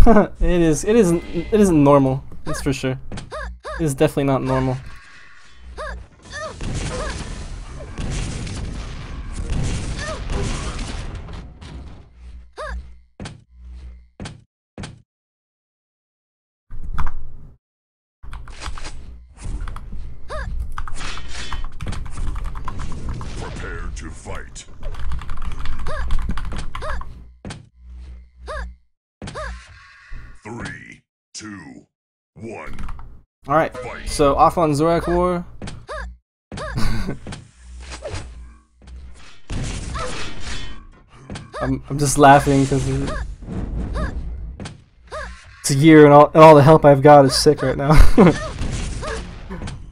It isn't normal. That's for sure. It is definitely not normal. Prepare to fight. Three, two, one. Alright, so off on Zorak War. I'm just laughing because it's a year and all the help I've got is sick right now.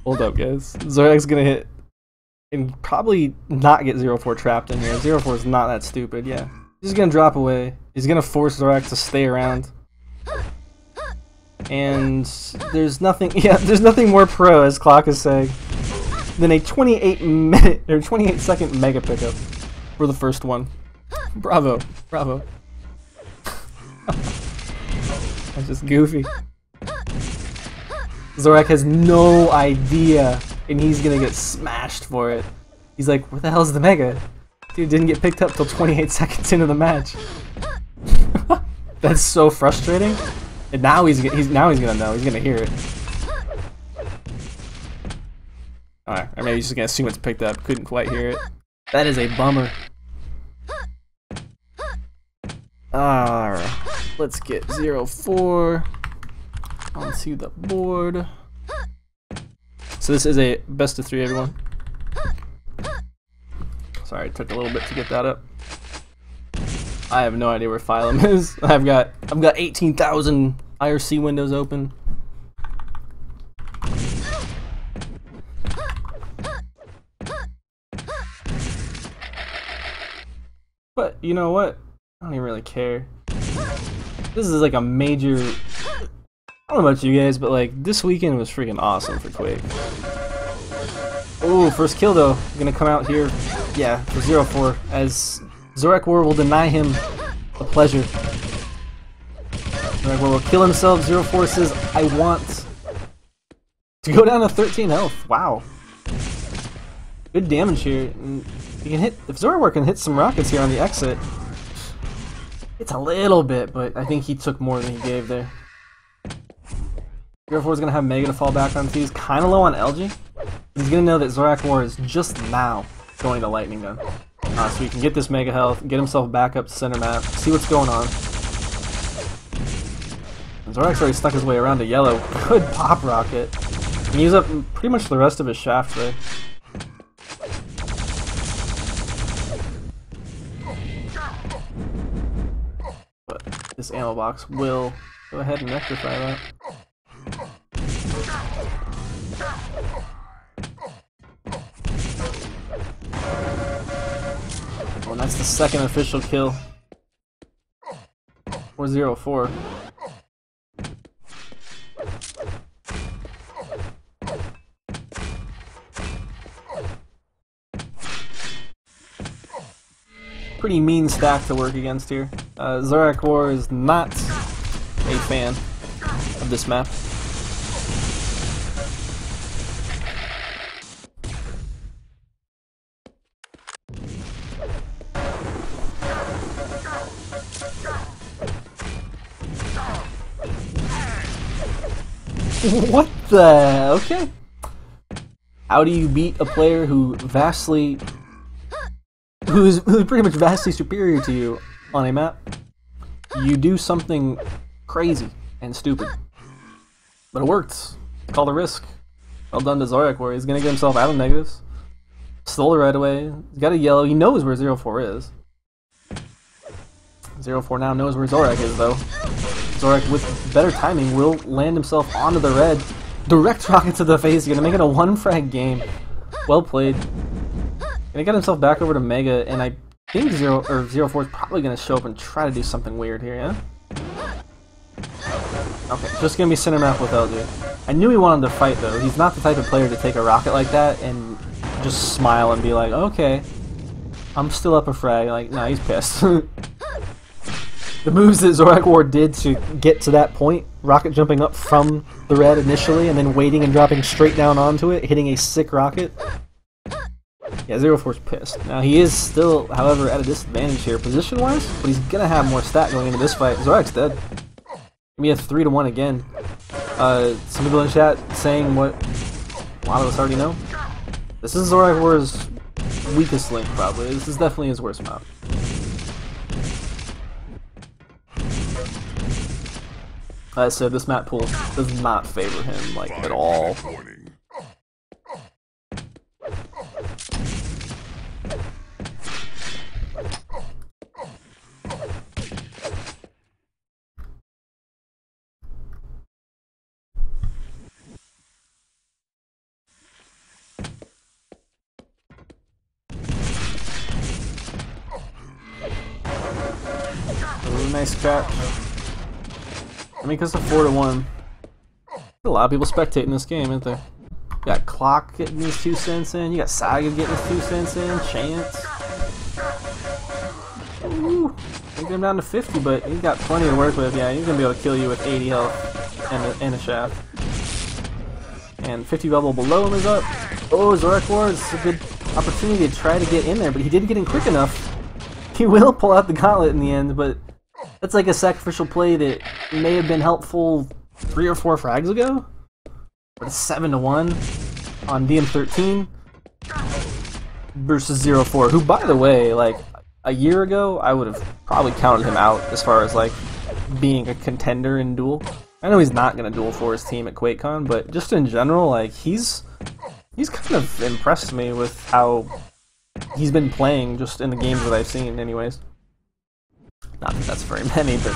Hold up, guys. Zorak's gonna hit and probably not get 0-4 trapped in here. 0-4 is not that stupid, yeah. He's gonna drop away. He's gonna force Zorak to stay around. And there's nothing more pro, as Clock is saying, than a 28-minute or 28-second mega pickup for the first one. Bravo, bravo. That's just goofy. Zorak has no idea, and he's gonna get smashed for it. He's like, "Where the hell's the mega?" Dude didn't get picked up till 28 seconds into the match. That's so frustrating. And now he's gonna know. He's gonna hear it. Alright, or maybe he's just gonna assume it's picked up. Couldn't quite hear it. That is a bummer. Alright, let's get 0-4 onto the board. So this is a best of 3, everyone. Sorry, it took a little bit to get that up. I have no idea where Phylum is. I've got 18,000 IRC windows open. But you know what? I don't even really care. This is like a major... I don't know about you guys, but like this weekend was freaking awesome for Quake. Oh, first kill though. Gonna come out here, yeah, for 0-4, as Zorak War will deny him the pleasure. Zorak War will kill himself. 0-4 says, "I want to go down to 13 health." Wow, good damage here. And you can hit, if Zorak War can hit some rockets here on the exit. It's a little bit, but I think he took more than he gave there. 0-4 is gonna have Mega to fall back on. He's kind of low on LG. He's gonna know that Zorak War is just now going to Lightning Gun. So he can get this Mega Health, get himself back up to center map, see what's going on. And Zorak's already stuck his way around to yellow. Good pop rocket. He used up pretty much the rest of his shaft there. But this ammo box will go ahead and rectify that. Oh, and that's the second official kill for 0-4. Pretty mean stack to work against here. Zorak War is not a fan of this map. What the? Okay. How do you beat a player who's pretty much vastly superior to you on a map? You do something crazy and stupid. But it worked. It's called a risk. Well done to Zorak War. He's gonna get himself out of negatives. Stole it right away. He's got a yellow. He knows where 0-4 is. 0-4 now knows where Zorak is, though. Zorak, with better timing, will land himself onto the red. Direct rocket to the face. He's gonna make it a 1-frag game. Well played. Gonna get himself back over to Mega, and I think 0-4 is probably gonna show up and try to do something weird here, yeah? Okay, just gonna be center map with LG. I knew he wanted to fight, though. He's not the type of player to take a rocket like that and just smile and be like, okay, I'm still up a frag. Like, nah, he's pissed. The moves that Zorak War did to get to that point, rocket jumping up from the red initially, and then waiting and dropping straight down onto it, hitting a sick rocket. Yeah, 04's pissed. Now, he is still, however, at a disadvantage here position-wise, but he's going to have more stat going into this fight. Zorak's dead. We have 3-1 again. Some people in chat saying what a lot of us already know. This is Zorak War's weakest link, probably. This is definitely his worst map. So this map pool does not favor him, like, at all. Nice catch. I mean, because of 4-1, a lot of people spectating this game, isn't there? You got Clock getting his 2 cents in, you got Saga getting his 2 cents in, Chance. Ooh, taking him down to 50, but he's got plenty to work with. Yeah, he's gonna be able to kill you with 80 health and a shaft. And 50 bubble below him is up. Oh, Zorak War, this is a good opportunity to try to get in there, but he didn't get in quick enough. He will pull out the gauntlet in the end, but that's like a sacrificial play that may have been helpful 3 or 4 frags ago. But it's 7-1 on DM13 versus 04, who, by the way, like a year ago, I would have probably counted him out as far as like being a contender in Duel. I know he's not going to duel for his team at QuakeCon, but just in general, like he's kind of impressed me with how he's been playing just in the games that I've seen, anyways. Not that that's very many, but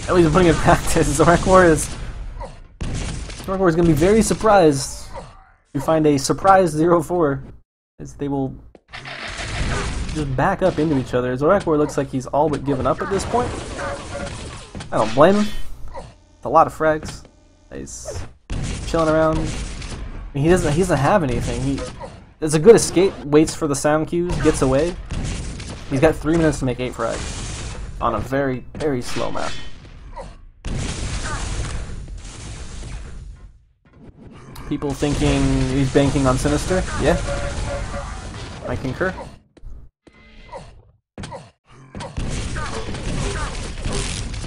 at least putting it in practice. Zorak War is going to be very surprised to find a surprise 04, as they will just back up into each other. Zorak War looks like he's all but given up at this point. I don't blame him. It's a lot of frags. He's chilling around. I mean, he doesn't have anything. It's a good escape. Waits for the sound cues, gets away. He's got 3 minutes to make 8 frags on a very, very slow map. People thinking he's banking on Sinister? Yeah, I concur.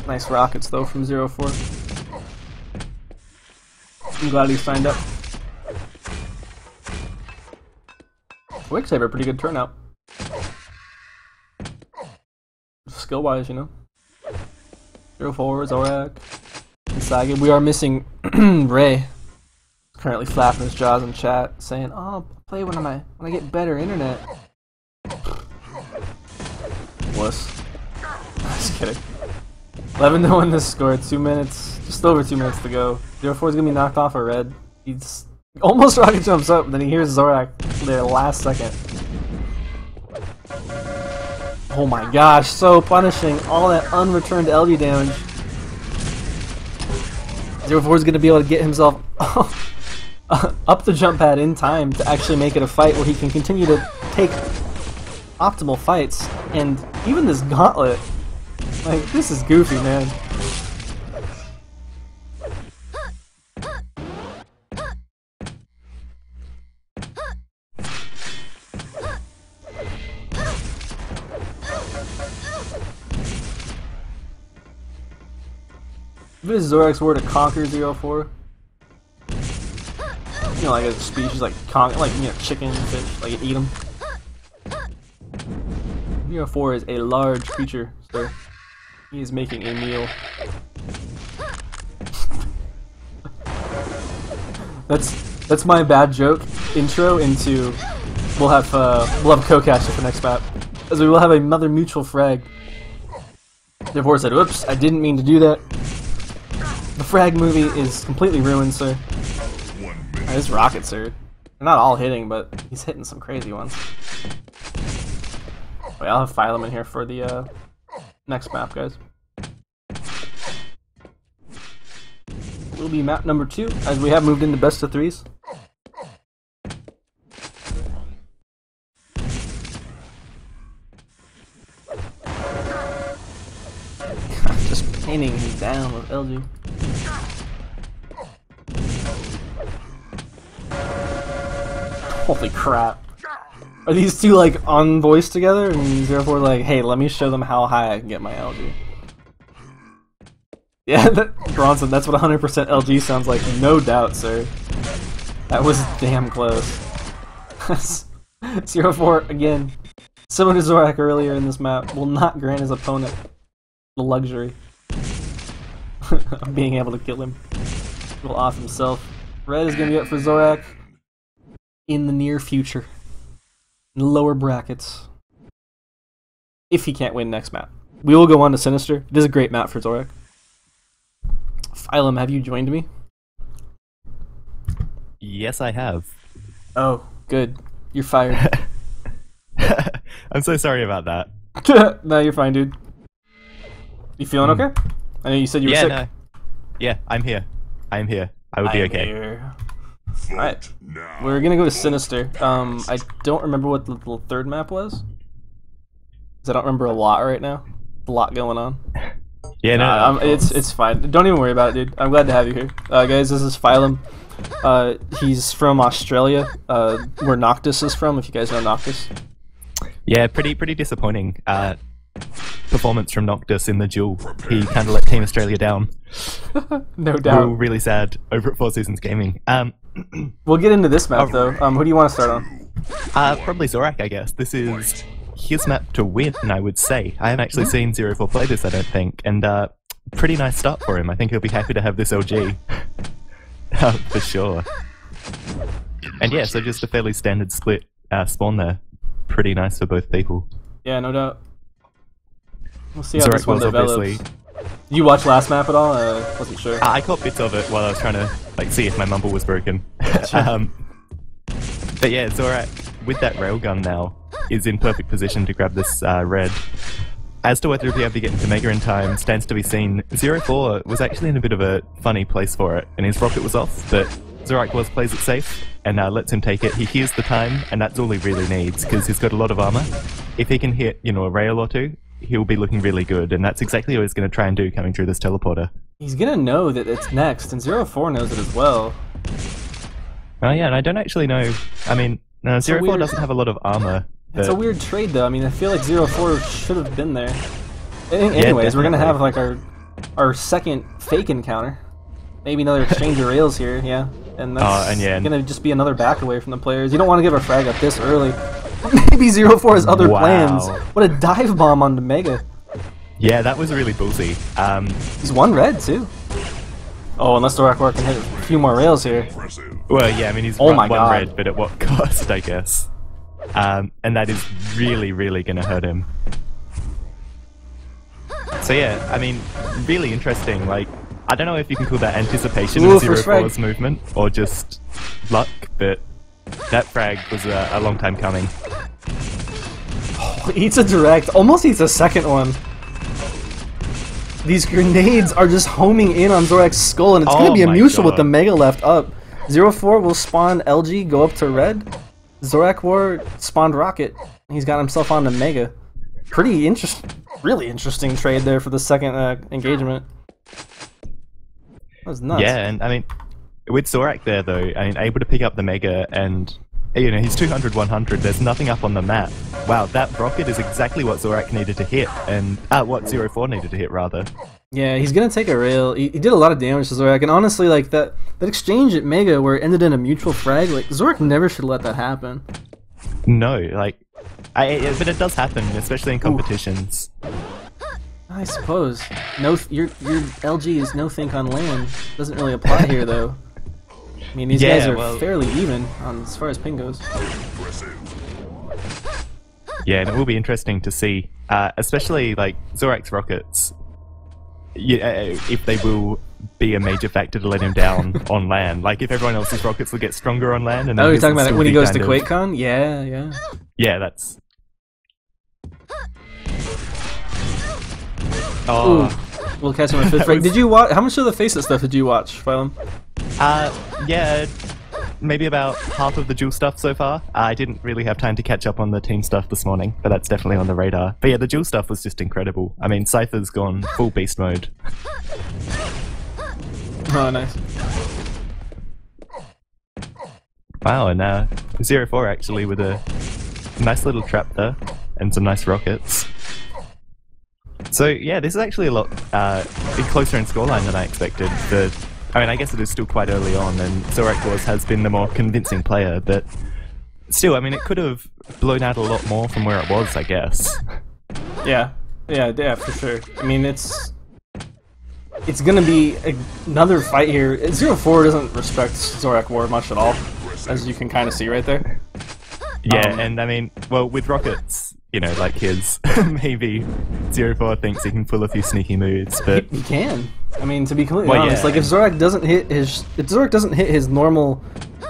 Nice rockets though from 04. I'm glad he signed up. Quake's have a pretty good turnout. Skill-wise, you know. 04, Zorak, and Saga. We are missing Ray. He's currently flapping his jaws in chat, saying, "Oh, I'll play when I get better internet." Wuss. Just kidding. 11-1 this score. 2 minutes, just over 2 minutes to go. 04 is gonna be knocked off a red. He's almost rocket jumps up, then he hears Zorak there last second. Oh my gosh, so punishing. All that unreturned LD damage. 04 is going to be able to get himself up the jump pad in time to actually make it a fight where he can continue to take optimal fights. And even this gauntlet, like, this is goofy, man. If it is Zorak's War to conquer 04, you know, like a species like chicken, fish, like eat them. 04 is a large creature, so he is making a meal. that's my bad joke intro into we'll have co-caster for next map, as we will have a Mother Mutual frag. 04 said, "Whoops, I didn't mean to do that." The frag movie is completely ruined, sir. His rockets are... They're not all hitting, but he's hitting some crazy ones. Wait, I'll have Phylum in here for the next map, guys. Will be map number 2, as we have moved into best of 3s. down with LG. Holy crap. Are these two like on voice together and 04 like, hey, let me show them how high I can get my LG? Yeah, Bronson, that's what 100% LG sounds like, no doubt, sir. That was damn close. 04, again, similar to Zorak earlier in this map, will not grant his opponent the luxury of being able to kill him. He'll off himself. Red is going to be up for Zorak in the near future. In the lower brackets. If he can't win next map. We will go on to Sinister. It is a great map for Zorak. Phylum, have you joined me? Yes, I have. Oh, good. You're fired. I'm so sorry about that. No, you're fine, dude. You feeling okay? I know you said you were sick. No. Yeah, I'm here. I'm here. I will be okay. Alright. We're gonna go to Sinister. I don't remember what the third map was. Because I don't remember a lot right now. A lot going on. Yeah, no. It's fine. Don't even worry about it, dude. I'm glad to have you here. Guys, this is Phylum. He's from Australia, where Noctis is from, if you guys know Noctis. Yeah, pretty disappointing performance from Noctis in the duel. He kind of let Team Australia down. No doubt. We were really sad over at 4 Seasons Gaming. We'll get into this map, though. Who do you want to start on? Probably Zorak, I guess. This is his map to win, I would say. I haven't actually seen 04 play this, I don't think, and pretty nice start for him. I think he'll be happy to have this LG. For sure. And yeah, so just a fairly standard split spawn there. Pretty nice for both people. Yeah, no doubt. We'll see how Zorak this one develops. obviously. Did you watch last map at all? Wasn't sure. I caught bits of it while I was trying to see if my mumble was broken. But yeah, Zorak, with that railgun now, is in perfect position to grab this red. As to whether he'll be able to get into Mega in time stands to be seen. 04 was actually in a bit of a funny place for it, and his rocket was off, but Zorak plays it safe, and lets him take it. He hears the time, and that's all he really needs, because he's got a lot of armor. If he can hit, a rail or two, he'll be looking really good, and that's exactly what he's going to try and do coming through this teleporter. He's going to know that it's next, and 04 knows it as well. Oh yeah, and I don't actually know. I mean, 04 doesn't have a lot of armor. It's a weird trade, though. I mean, I feel like 04 should have been there. Anyways, yeah, we're going to have like our second fake encounter. Maybe another exchange of rails here, yeah. And that's going to just be another back away from the players. You don't want to give a frag up this early. Maybe 04 has other plans. What a dive bomb onto Mega. Yeah, that was really ballsy. He's one red, too. Oh, unless Zorak can hit a few more rails here. Well, yeah, I mean, he's one red, but at what cost, I guess. And that is really, really going to hurt him. So yeah, I mean, really interesting. Like, I don't know if you can call that anticipation of 04's movement or just luck, but that frag was a long time coming. Oh, eats a direct, almost eats a second one. These grenades are just homing in on Zorak's skull, and it's going to be a mutual with the Mega left up. 04 will spawn LG, go up to red. Zorak War spawned Rocket. He's got himself on the Mega. Pretty interesting, really interesting trade there for the second engagement. That was nuts. Yeah, and I mean, with Zorak there though, I mean, able to pick up the Mega and, he's 200, 100, there's nothing up on the map. Wow, that rocket is exactly what Zorak needed to hit, and, what 04 needed to hit, rather. Yeah, he's gonna take a rail. He did a lot of damage to Zorak, and honestly, like, that exchange at Mega where it ended in a mutual frag, like, Zorak never should let that happen. No, like, but it does happen, especially in competitions. I suppose. Your LG is no think on land. Doesn't really apply here, though. I mean, these guys are fairly even as far as ping goes. Yeah, and it will be interesting to see, especially like Zorak's rockets. If they will be a major factor to let him down on land. Like if everyone else's rockets will get stronger on land. And you're talking about it when he goes to QuakeCon? Yeah, yeah. Yeah, that's. Oh. Ooh, we'll catch him on fifth break. Did you watch? How much of the Faces stuff did you watch, Phylum? Yeah, maybe about half of the duel stuff so far. I didn't really have time to catch up on the team stuff this morning, but that's definitely on the radar. But yeah, the duel stuff was just incredible. I mean, Cypher's gone full beast mode. Oh, nice. Wow, and 0-4 actually with a nice little trap there and some nice rockets. So yeah, this is actually a lot closer in scoreline than I expected. I mean, I guess it is still quite early on, and Zorak Wars has been the more convincing player, but still, I mean, it could have blown out a lot more from where it was, I guess. Yeah, for sure. I mean, it's gonna be another fight here. 0-4 doesn't respect Zorak War much at all, as you can kind of see right there. Yeah, and I mean, well, with rockets, you know, like his, maybe 0-4 thinks he can pull a few sneaky moves, but he can. I mean, to be completely honest, like if Zorak doesn't hit his normal,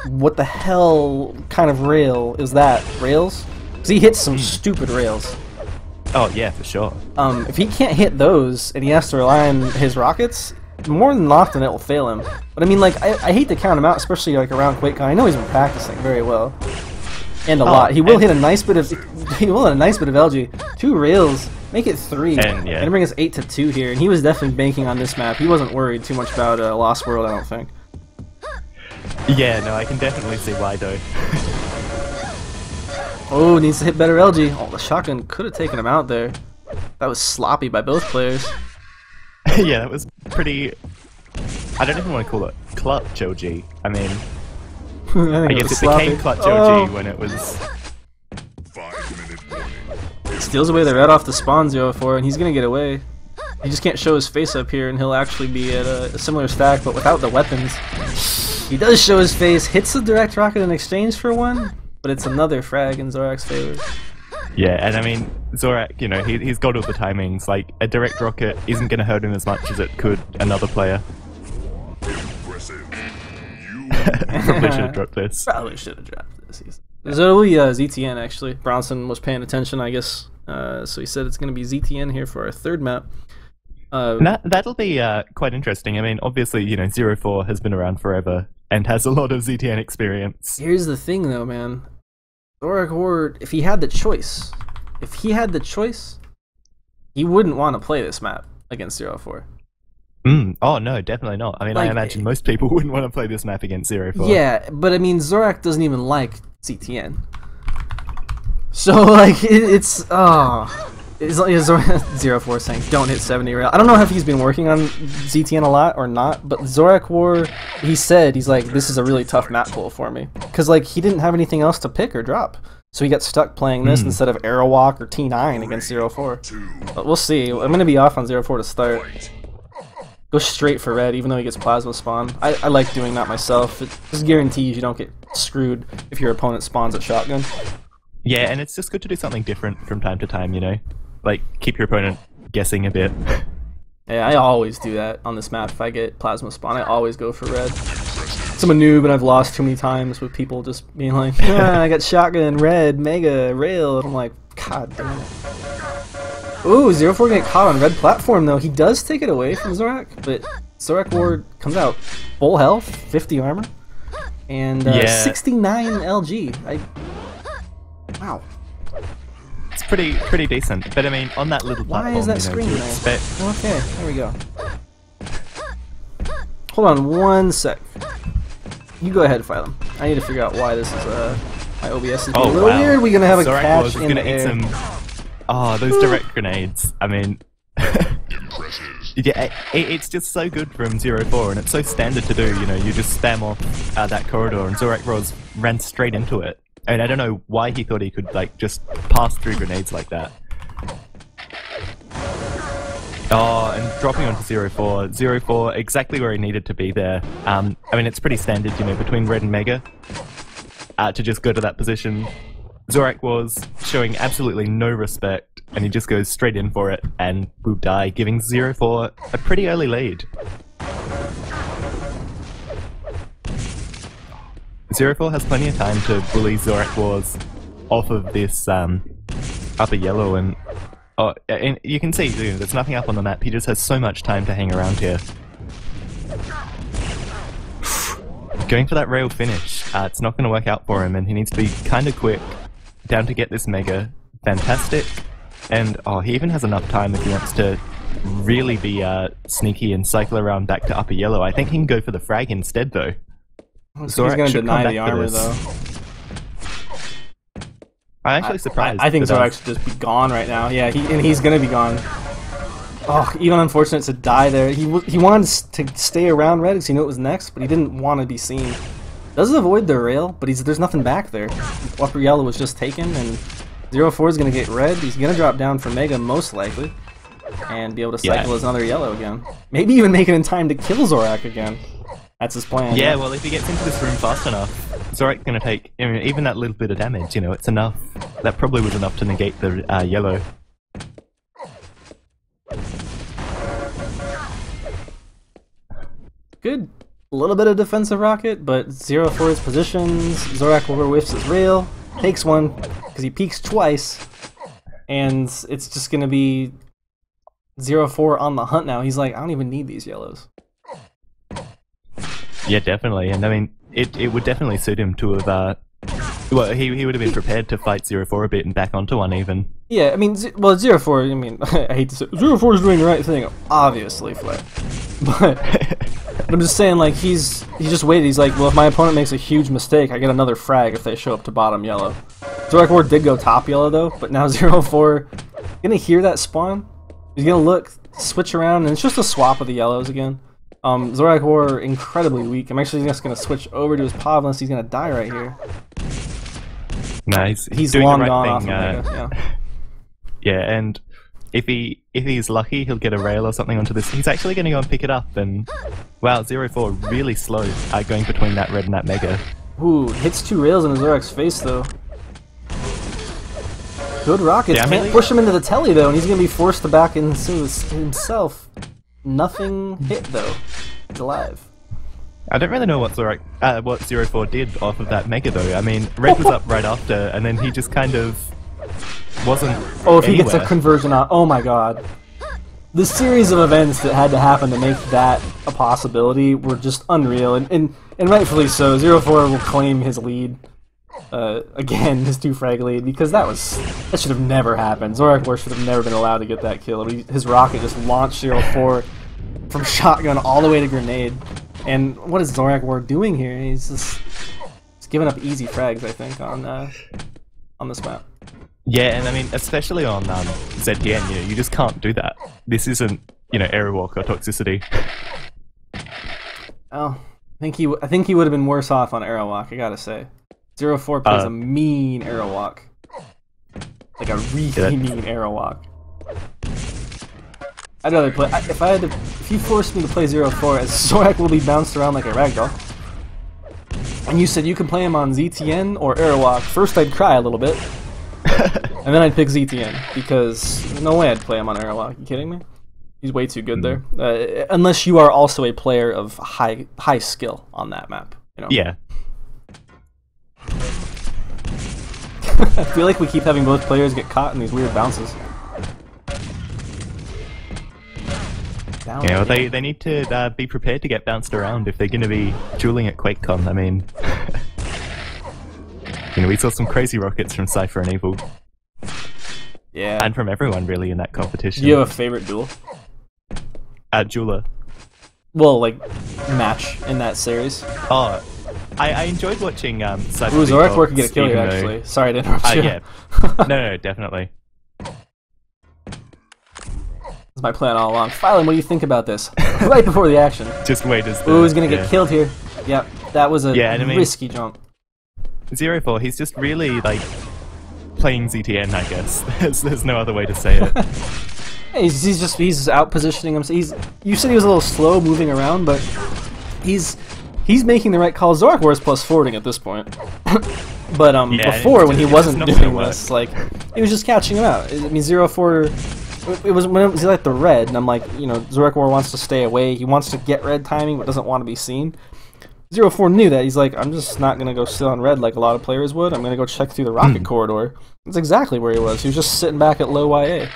what the hell kind of rail is that? Rails? Because he hits some stupid rails. Oh yeah, for sure. If he can't hit those and he has to rely on his rockets, more than often it will fail him. But I mean, like I hate to count him out, especially like around Quake. I know he's been practicing very well, and a lot. He will hit a nice bit of LG. 2 rails, make it 3, and yeah, gonna bring us 8-2 here. And he was definitely banking on this map. He wasn't worried too much about Lost World, I don't think. Yeah, no, I can definitely see why though. Oh, needs to hit better LG. Oh, the shotgun could have taken him out there. That was sloppy by both players. Yeah, that was pretty... I don't even want to call it clutch LG. I mean, I guess it became clutch LG when it was... 5-minute warning. Steals away the red off the spawn 0-4, and he's gonna get away. He just can't show his face up here, and he'll actually be at a similar stack, but without the weapons. He does show his face, hits the direct rocket in exchange for one, but it's another frag in Zorak's favor. Yeah, and I mean, Zorak, you know, he's got all the timings. Like, a direct rocket isn't going to hurt him as much as it could another player. Impressive. Probably should have dropped this. Probably should have dropped this. There's only ZTN, actually. Bronson was paying attention, I guess. So he said it's going to be ZTN here for our 3rd map. That'll be quite interesting. I mean, obviously, you know, 0-4 has been around forever and has a lot of ZTN experience. Here's the thing, though, man. Zorak Ward, if he had the choice, he wouldn't want to play this map against 0-4. Oh, no, definitely not. I mean, like, I imagine most people wouldn't want to play this map against 0-4. Yeah, but I mean, Zorak doesn't even like ZTN. So, like, it's like 0-4 saying, don't hit 70 rail. I don't know if he's been working on ZTN a lot or not, but Zorak War, he's like, this is a really tough map pull for me. Because, like, he didn't have anything else to pick or drop. So he got stuck playing this instead of Arrow Walk or T9 against 0-4. But we'll see. I'm going to be off on 0-4 to start. Go straight for red, even though he gets plasma spawn. I like doing that myself. It just guarantees you don't get screwed if your opponent spawns at shotgun. Yeah, and it's just good to do something different from time to time, you know? Like, keep your opponent guessing a bit. Yeah, I always do that on this map. If I get plasma spawn, I always go for red. I'm a noob and I've lost too many times with people just being like, I got shotgun, red, mega, rail. And I'm like, god damn it. Ooh, 0-4 get caught on red platform though. He does take it away from Zorak, but Zorak Ward comes out full health, 50 armor, and 69 LG. Wow. It's pretty decent, but I mean, on that little platform, why is that screen there? Okay, there we go. Hold on one sec. You go ahead, Phylum. I need to figure out why this is my OBS is a little weird. We're gonna have a catch in the air. Oh, those direct grenades. I mean, yeah, it's just so good from 0-4, and it's so standard to do. You know, you just spam off that corridor, and Zorak Rose ran straight into it. I mean, I don't know why he thought he could like just pass through grenades like that. Oh, and dropping onto 0-4. 0-4, exactly where he needed to be there. I mean, it's pretty standard, you know, between red and mega to just go to that position. Zorak was showing absolutely no respect, and he just goes straight in for it, and boop die, giving 0-4 a pretty early lead. 0-4 has plenty of time to bully Zorak Wars off of this upper yellow, and oh, and you can see, dude, there's nothing up on the map. He just has so much time to hang around here. Going for that rail finish. it's not going to work out for him, and he needs to be kind of quick down to get this Mega. Fantastic. And, oh, he even has enough time if he wants to really be sneaky and cycle around back to upper yellow. I think he can go for the frag instead, though. He's going to deny the armor, though. I'm actually surprised. I think Zorak should just be gone right now. Yeah, he's going to be gone. Oh, even unfortunate to die there. He wanted to stay around red because he knew it was next, but he didn't want to be seen. Does avoid the rail, but there's nothing back there. Upper yellow was just taken, and 0-4 is going to get red. He's going to drop down for Mega most likely, and be able to cycle his another yellow again. Maybe even make it in time to kill Zorak again. That's his plan. Yeah, well, if he gets into this room fast enough, Zorak's going to take even that little bit of damage. You know, it's enough. That probably was enough to negate the yellow. Good. A little bit of defensive rocket, but 0-4's positions. Zorak whiffs his rail, takes one because he peeks twice, and it's just going to be 0-4 on the hunt now. He's like, I don't even need these yellows. Yeah, definitely. And I mean, it would definitely suit him to have. Well, he would have been prepared to fight 0-4 a bit and back onto one even. Yeah, I mean, 0-4. I mean, I hate to say 0-4 is doing the right thing, obviously, Flair. But I'm just saying, like he just waited. He's like, well, if my opponent makes a huge mistake, I get another frag if they show up to bottom yellow. Zorak War did go top yellow though, but now 0-4 gonna hear that spawn. He's gonna look, switch around, and it's just a swap of the yellows again. Zorak War incredibly weak. I'm actually just gonna switch over to his Pav unless he's gonna die right here. Nice. He's doing long the right gone thing, off of Mega, yeah. Yeah, and if he's lucky, he'll get a rail or something onto this. He's actually going to go and pick it up, and wow, 0-4 really slow going between that red and that Mega. Ooh, hits 2 rails in Zorak's face though. Good rockets. Yeah, Can't push him into the telly though, and he's going to be forced to back into himself. Nothing hit though. He's alive. I don't really know what 0-4 did off of that Mega though. I mean, red was up right after, and then he just kind of wasn't. Oh, if he gets a conversion out, oh my god. The series of events that had to happen to make that a possibility were just unreal, and rightfully so. 0-4 will claim his lead, again, his 2 frag lead, because that should have never happened. Zorak War should have never been allowed to get that kill. His rocket just launched 0-4 from shotgun all the way to grenade. And what is Zorak War doing here? He's giving up easy frags, I think, on this map. Yeah, and I mean, especially on ZDN, you just can't do that. This isn't, Airwalk or Toxicity. Oh, I think he would have been worse off on Airwalk, I gotta say. 0-4 plays a mean Airwalk. Like a really mean Airwalk. I'd rather play. If you forced me to play 0-4, Zorak will be bounced around like a ragdoll. And you said you could play him on ZTN or Airwalk. First, I'd cry a little bit, and then I'd pick ZTN because no way I'd play him on Airwalk. You kidding me? He's way too good there. Unless you are also a player of high skill on that map. Yeah. I feel like we keep having both players get caught in these weird bounces. Well, they need to be prepared to get bounced around if they're going to be dueling at QuakeCon. I mean, we saw some crazy rockets from Cypher and Evil. Yeah. And from everyone, really, in that competition. Do you have a favorite duel? Jeweler. Well, like, match in that series. Oh, I enjoyed watching Cypher. Ooh, Zorak War could get a kill here, actually. Sorry to interrupt you. Yeah. No, definitely. That's my plan all along. Phylum, what do you think about this? Right before the action. Just wait as Ooh, he's gonna get killed here. Yep, that was a risky jump. 0-4, he's just really, playing ZTN, I guess. There's no other way to say it. He's out positioning himself. You said he was a little slow moving around, but he's making the right calls. Zorak War is plus forwarding at this point. But before, when he wasn't doing this, he was just catching him out. I mean, 0-4. It was when it was like the red, and I'm like, Zorak War wants to stay away. He wants to get red timing, but doesn't want to be seen. 0-4 knew that. He's like, I'm just not gonna go sit on red like a lot of players would. I'm gonna go check through the rocket corridor. That's exactly where he was. He was just sitting back at low YA.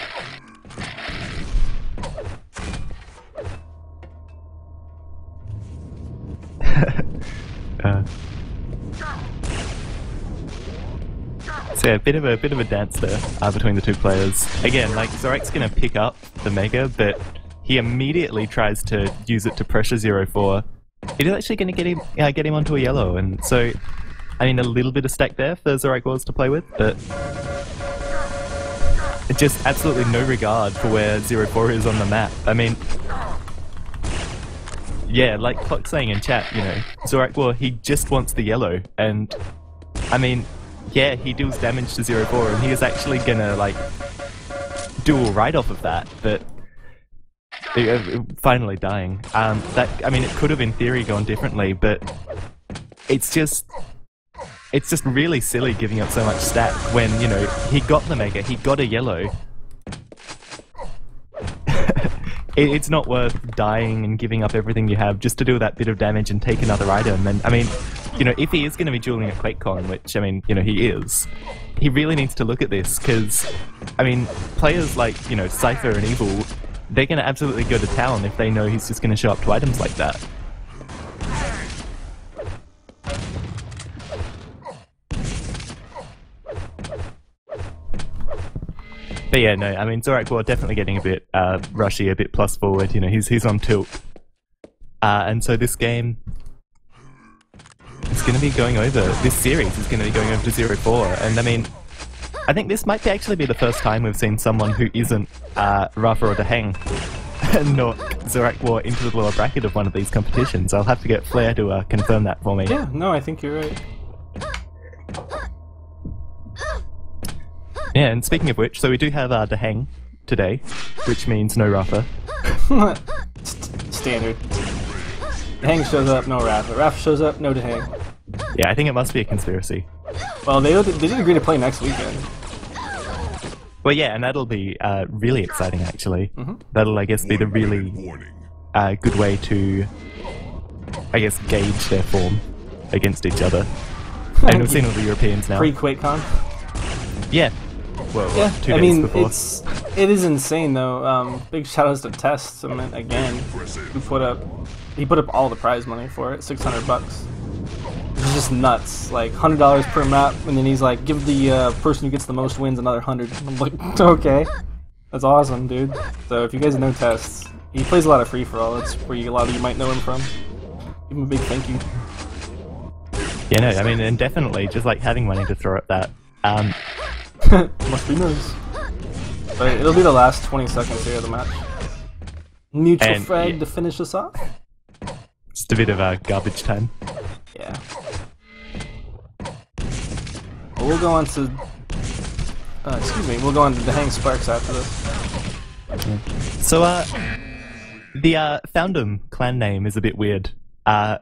So yeah, a bit of a dance there between the two players. Again, like Zorak's gonna pick up the Mega, but he immediately tries to use it to pressure 0-4. It is actually gonna get him onto a yellow, and so I mean a little bit of stack there for Zorak Wars to play with, but just absolutely no regard for where 0-4 is on the map. I mean, yeah, like Clock's saying in chat, you know, Zorak War, he just wants the yellow, and I mean, yeah, he deals damage to 0-4, and he is actually gonna, like, do alright off of that, but finally dying. That, I mean, it could have in theory gone differently, but it's just really silly giving up so much stack when, you know, he got the Mega, he got a yellow. It's not worth dying and giving up everything you have just to do that bit of damage and take another item. And I mean, you know, if he is going to be dueling at QuakeCon, which, I mean, you know, he is, he really needs to look at this, because, I mean, players like, you know, Cypher and Evil, they're going to absolutely go to town if they know he's just going to show up to items like that. But yeah, no, I mean, Zorak War definitely getting a bit rushy, a bit plus forward, you know, he's on tilt. And so this game is going to be going over, this series is going to be going over to 0-4, and I mean, I think this might actually be the first time we've seen someone who isn't Rafa or Daheng knock Zorak War into the lower bracket of one of these competitions. I'll have to get Flair to confirm that for me. Yeah, no, I think you're right. Yeah, and speaking of which, so we do have Daheng today, which means no Rafa. Standard. Daheng shows up, no Rafa. Rafa shows up, no Daheng. Yeah, I think it must be a conspiracy. Well, they did agree to play next weekend. Well, yeah, and that'll be really exciting, actually. That'll, I guess, be the really good way to, I guess, gauge their form against each other. And we've seen all the Europeans now. Pre-QuakeCon? Yeah. Well, yeah, 2 I days mean, before. it is insane though. Big shoutouts to Test. I mean, again, he put up all the prize money for it, $600. It's just nuts. Like $100 per map, and then he's like, give the person who gets the most wins another 100. I'm like, okay, that's awesome, dude. So if you guys know Test, he plays a lot of free for all. That's where a lot of you might know him from. Give him a big thank you. Yeah, no, I mean, and definitely just like having money to throw at that. Must be nice. But it'll be the last 20 seconds here of the match. Neutral And, frag yeah, to finish us off. just a bit of garbage time. Yeah. Well, we'll go on to... excuse me, we'll go on to Daheng Sparks after this. So, the Foundum clan name is a bit weird. I've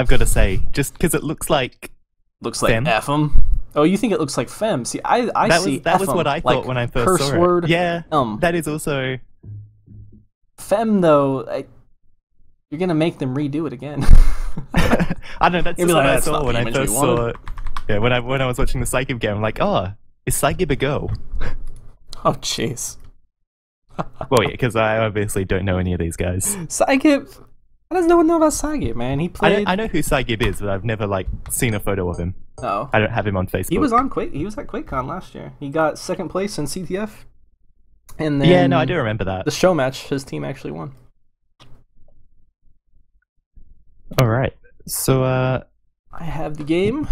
got to say, just because it looks like... Looks like Fem? Ephem. Oh, you think it looks like Fem. See, I see that was Ephem, what I thought like when I first curse saw word. it. Yeah, that is also... Fem, though, you're gonna make them redo it again. I don't know, that's You'll just be what like, I "That's saw not when the I image first we saw wanted." it. Yeah, when I was watching the Psychic game, I'm like, oh, is Psychic a girl? Oh, jeez. Well, yeah, because I obviously don't know any of these guys. Saigib. How does no one know about Saigib, man? He played... I know who Saigib is, but I've never, like, seen a photo of him. Oh. I don't have him on Facebook. He was on Quake. He was at QuakeCon last year. He got 2nd place in CTF. And then... Yeah, no, I do remember that. The show match, his team actually won. Alright, so, I have the game.